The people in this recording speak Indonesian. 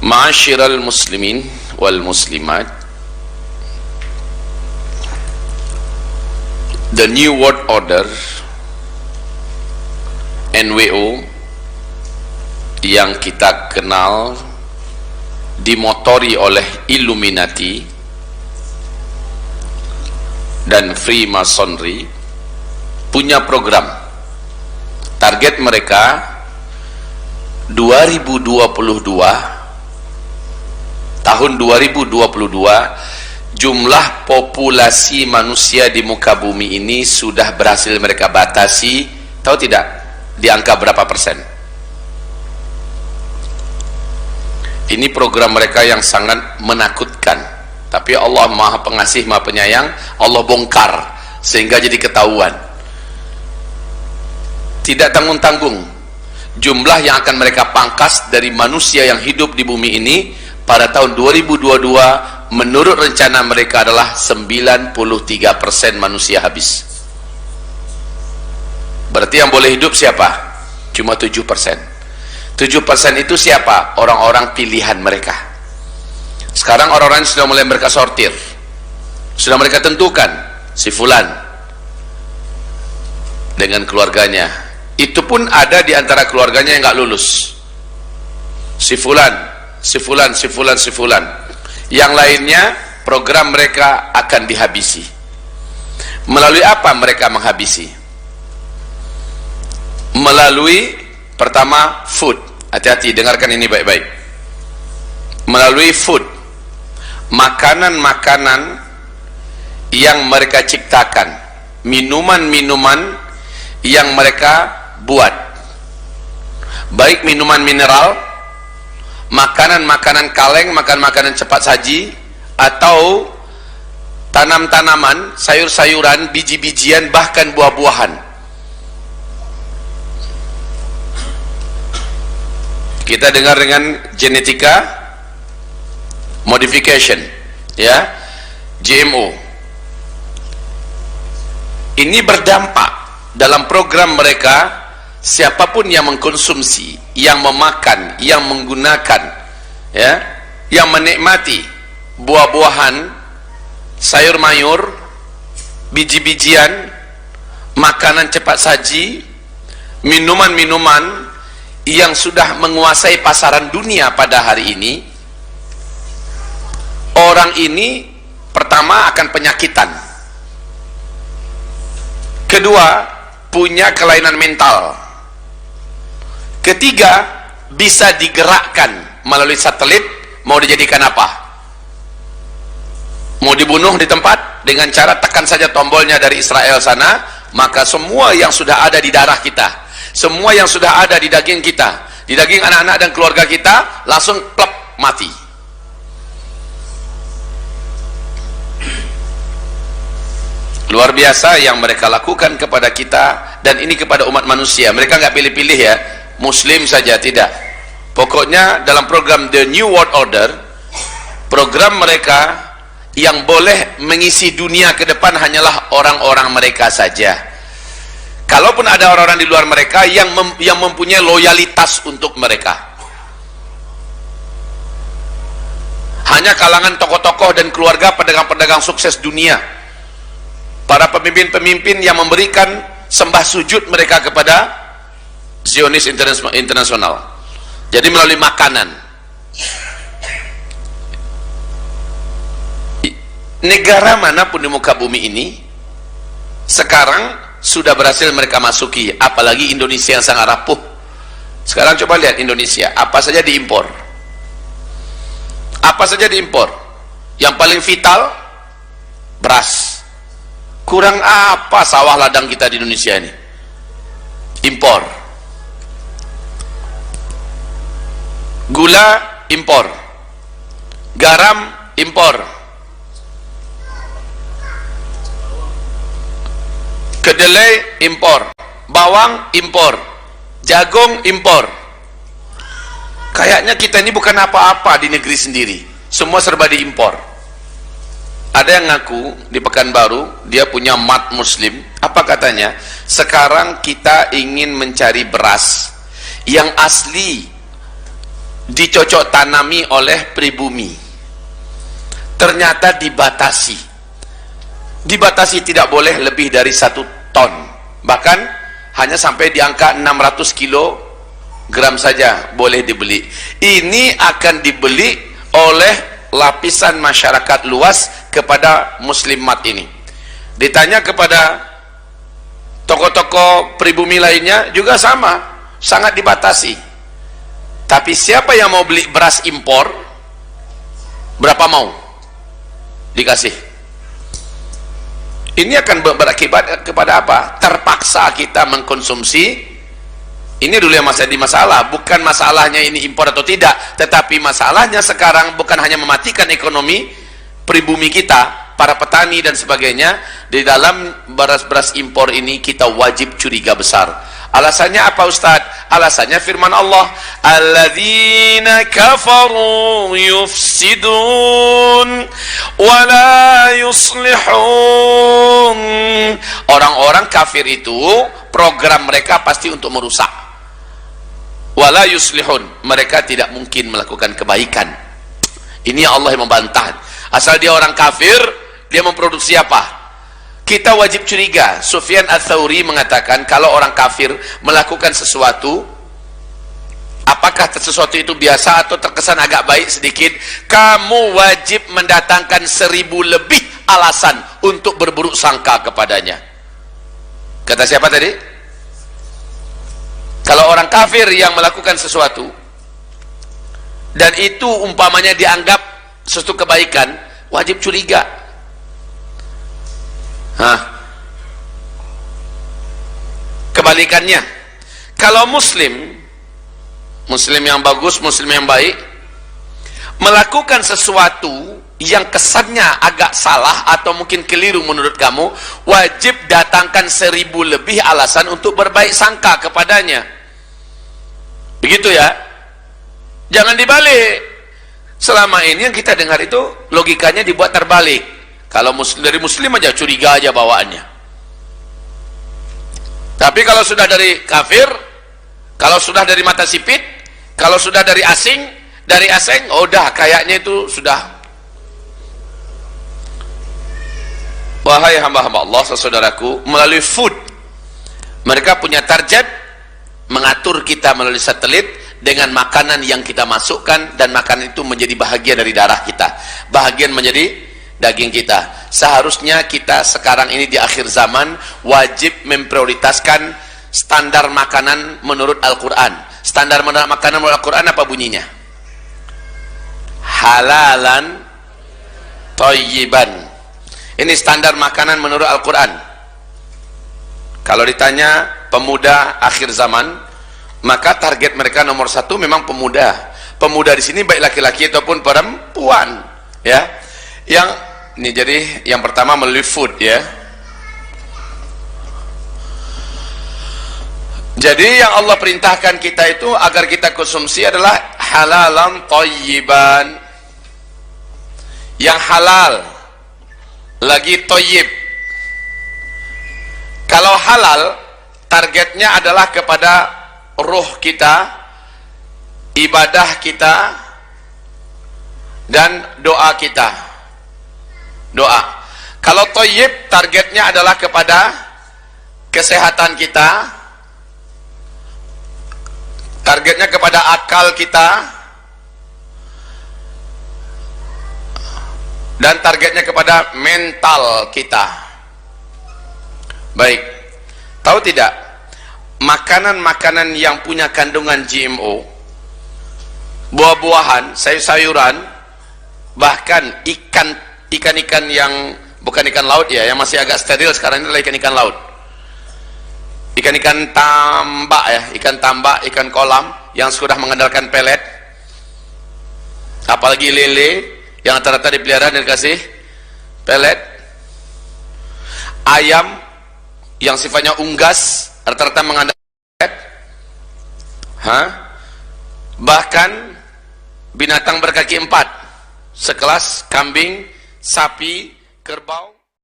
Ma'asyiral muslimin wal muslimat, the New World Order NWO yang kita kenal dimotori oleh Illuminati dan Freemasonry punya program. Target mereka tahun 2022 jumlah populasi manusia di muka bumi ini sudah berhasil mereka batasi, tahu tidak, di angka berapa persen? Ini program mereka yang sangat menakutkan, tapi Allah Maha Pengasih Maha Penyayang, Allah bongkar sehingga jadi ketahuan. Tidak tanggung-tanggung jumlah yang akan mereka pangkas dari manusia yang hidup di bumi ini pada tahun 2022 menurut rencana mereka adalah 93% manusia habis. Berarti yang boleh hidup siapa? Cuma 7%. 7% itu siapa? Orang-orang pilihan mereka. Sekarang orang-orang sudah mulai mereka sortir, sudah mereka tentukan si fulan dengan keluarganya. Itu pun ada di antara keluarganya yang nggak lulus. Si fulan, si fulan, si fulan, si fulan. Yang lainnya program mereka akan dihabisi. Melalui apa mereka menghabisi? Melalui pertama food. Hati-hati, dengarkan ini baik-baik. Melalui food, makanan-makanan yang mereka ciptakan, minuman-minuman yang mereka buat, baik minuman mineral, makanan-makanan kaleng, makanan-makanan cepat saji, atau tanam-tanaman, sayur-sayuran, biji-bijian, bahkan buah-buahan. Kita dengar dengan genetika modification, ya, GMO. Ini berdampak dalam program mereka. Siapapun yang mengkonsumsi, yang memakan, yang menggunakan, ya, yang menikmati buah-buahan, sayur-mayur, biji-bijian, makanan cepat saji, minuman-minuman yang sudah menguasai pasaran dunia pada hari ini, orang ini pertama akan penyakitan, kedua punya kelainan mental, ketiga bisa digerakkan melalui satelit. Mau dijadikan apa? Mau dibunuh di tempat dengan cara tekan saja tombolnya dari Israel sana, maka semua yang sudah ada di darah kita, semua yang sudah ada di daging kita, di daging anak-anak dan keluarga kita, langsung plep, mati. Luar biasa yang mereka lakukan kepada kita, dan ini kepada umat manusia. Mereka nggak pilih-pilih ya, muslim saja, tidak. Pokoknya dalam program The New World Order, program mereka yang boleh mengisi dunia ke depan hanyalah orang-orang mereka saja. Kalaupun ada orang-orang di luar mereka yang mempunyai loyalitas untuk mereka, hanya kalangan tokoh-tokoh dan keluarga pedagang-pedagang sukses dunia, para pemimpin-pemimpin yang memberikan sembah sujud mereka kepada Zionis internasional. Jadi melalui makanan. Negara manapun di muka bumi ini sekarang sudah berhasil mereka masuki, apalagi Indonesia yang sangat rapuh. Sekarang coba lihat Indonesia, apa saja diimpor. Apa saja diimpor. Yang paling vital, beras. Kurang apa sawah ladang kita di Indonesia ini? Impor. Gula impor, garam impor, kedelai impor, bawang impor, jagung impor. Kayaknya kita ini bukan apa-apa di negeri sendiri, semua serba diimpor. Ada yang ngaku di Pekanbaru, dia punya mat muslim. Apa katanya? Sekarang kita ingin mencari beras yang asli dicocok tanami oleh pribumi. Ternyata dibatasi tidak boleh lebih dari 1 ton, bahkan hanya sampai di angka 600 kilogram saja boleh dibeli. Ini akan dibeli oleh lapisan masyarakat luas kepada muslimat ini. Ditanya kepada toko-toko pribumi lainnya juga sama, sangat dibatasi. Tapi siapa yang mau beli beras impor, berapa mau dikasih? Ini akan berakibat kepada apa? Terpaksa kita mengkonsumsi. Ini dulu yang masih masalah, bukan masalahnya ini impor atau tidak, tetapi masalahnya sekarang bukan hanya mematikan ekonomi pribumi kita, para petani dan sebagainya. Di dalam beras-beras impor ini kita wajib curiga besar. Alasannya apa Ustadz? Alasannya firman Allah, alladzina kafaru yufsidun wa la yuslihun. Orang-orang kafir itu program mereka pasti untuk merusak. Wa la yuslihun, mereka tidak mungkin melakukan kebaikan. Ini Allah yang membantah. Asal dia orang kafir, dia memproduksi apa? Kita wajib curiga. Sufyan Ats-Tsauri mengatakan kalau orang kafir melakukan sesuatu, apakah sesuatu itu biasa atau terkesan agak baik sedikit, kamu wajib mendatangkan 1000 lebih alasan untuk berburuk sangka kepadanya. Kata siapa tadi? Kalau orang kafir yang melakukan sesuatu dan itu umpamanya dianggap sesuatu kebaikan, wajib curiga. Kebalikannya, kalau muslim yang bagus, muslim yang baik melakukan sesuatu yang kesannya agak salah atau mungkin keliru menurut kamu, wajib datangkan 1000 lebih alasan untuk berbaik sangka kepadanya. Begitu ya, jangan dibalik. Selama ini yang kita dengar itu logikanya dibuat terbalik. Kalau dari muslim aja curiga aja bawaannya. Tapi kalau sudah dari kafir, kalau sudah dari mata sipit, kalau sudah dari asing, oh dah kayaknya itu sudah. Wahai hamba-hamba Allah, saudaraku, melalui food mereka punya target mengatur kita melalui satelit dengan makanan yang kita masukkan, dan makanan itu menjadi bahagian dari darah kita, bahagian menjadi daging kita. Seharusnya kita sekarang ini di akhir zaman wajib memprioritaskan standar makanan menurut Al-Quran. Standar makanan menurut Al-Quran apa bunyinya? Halalan thayyiban. Ini standar makanan menurut Al-Quran. Kalau ditanya pemuda akhir zaman, maka target mereka nomor 1 memang pemuda. Pemuda di sini baik laki-laki ataupun perempuan, ya. Yang ini jadi yang pertama melalui food, ya. Jadi yang Allah perintahkan kita itu agar kita konsumsi adalah halalan thayyiban, yang halal lagi thayyib. Kalau halal, targetnya adalah kepada ruh kita, ibadah kita, dan doa kita. Doa. Kalau thayyib, targetnya adalah kepada kesehatan kita, targetnya kepada akal kita, dan targetnya kepada mental kita. Baik, tahu tidak, makanan-makanan yang punya kandungan GMO, buah-buahan, sayur-sayuran, bahkan ikan-ikan yang bukan ikan laut ya, yang masih agak steril sekarang ini adalah ikan-ikan laut, ikan-ikan tambak ya, ikan tambak, ikan kolam yang sudah mengandalkan pelet, apalagi lele yang rata-rata dipelihara dan dikasih pelet, ayam yang sifatnya unggas rata-rata mengandalkan pelet, bahkan binatang berkaki 4 sekelas kambing, sapi, kerbau.